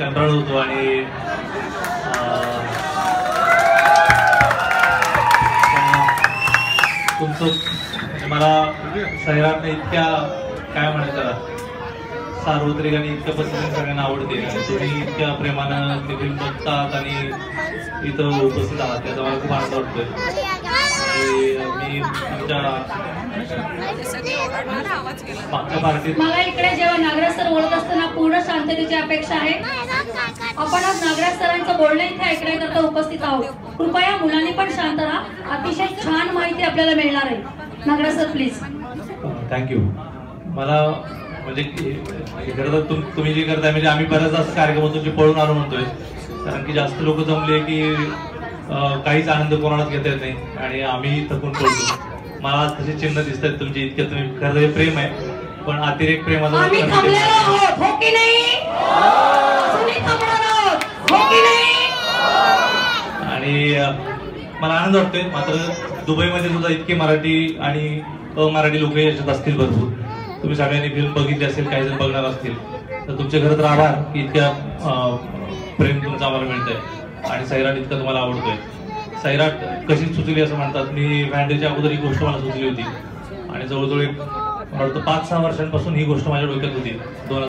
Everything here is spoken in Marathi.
कंटाळत होतो आणि तुमचं मला सैराटने इतक्या काय म्हणायचं सार्वत्रिक आणि इतक्या पद्धतीने सगळ्यांना आवडते आणि तुम्ही इतक्या प्रेमानं ते फिल्म बघतात आणि इथं उपस्थित आहात त्याचा मला खूप आनंद वाटतोय. मी तुमच्या मागच्या पार्टीत मला इकडे जेव्हा नागराज सर बोलत असताना पूर्ण शांततेची अपेक्षा आहे. आपण आज नागराज सरांचं बोलणं इथे ऐकण्याकरता उपस्थित आहोत. कृपया मुलांनी पण शांत राहा. अतिशय छान माहिती आपल्याला मिळणार आहे. Nagraj sir please. थँक्यू. मला म्हणजे खरं तर तुम्ही जे करताय म्हणजे आम्ही बऱ्याच असं कार्यक्रमातून जे पळून आलो म्हणतोय कारण की जास्त लोक जमले की काहीच आनंद कोणालाच घेता येत नाही आणि आम्ही थकून पडतो. मला आज तसे चिन्ह दिसत आहेत तुमचे इतके तुम्ही खरं हे प्रेम आहे पण अतिरेक प्रेमाचा आणि मला आनंद वाटतोय. मात्र दुबईमध्ये सुद्धा इतके मराठी आणि अमराठी लोक याच्यात असतील भरपूर. तुम्ही सगळ्यांनी फिल्म बघितली असेल काही जण बघणार असतील तर तुमचे खरं तर आभार की इतक्या प्रेम तुमचं आम्हाला मिळतंय आणि सैराट इतका तुम्हाला आवडतोय. सैराट कशी सुचली असं म्हणतात. मी व्हॅन्डेच्या अगोदर ही गोष्ट मला सुचली होती आणि जवळजवळ एक मला वाटतं 5-6 वर्षांपासून ही गोष्ट माझ्या डोक्यात होती.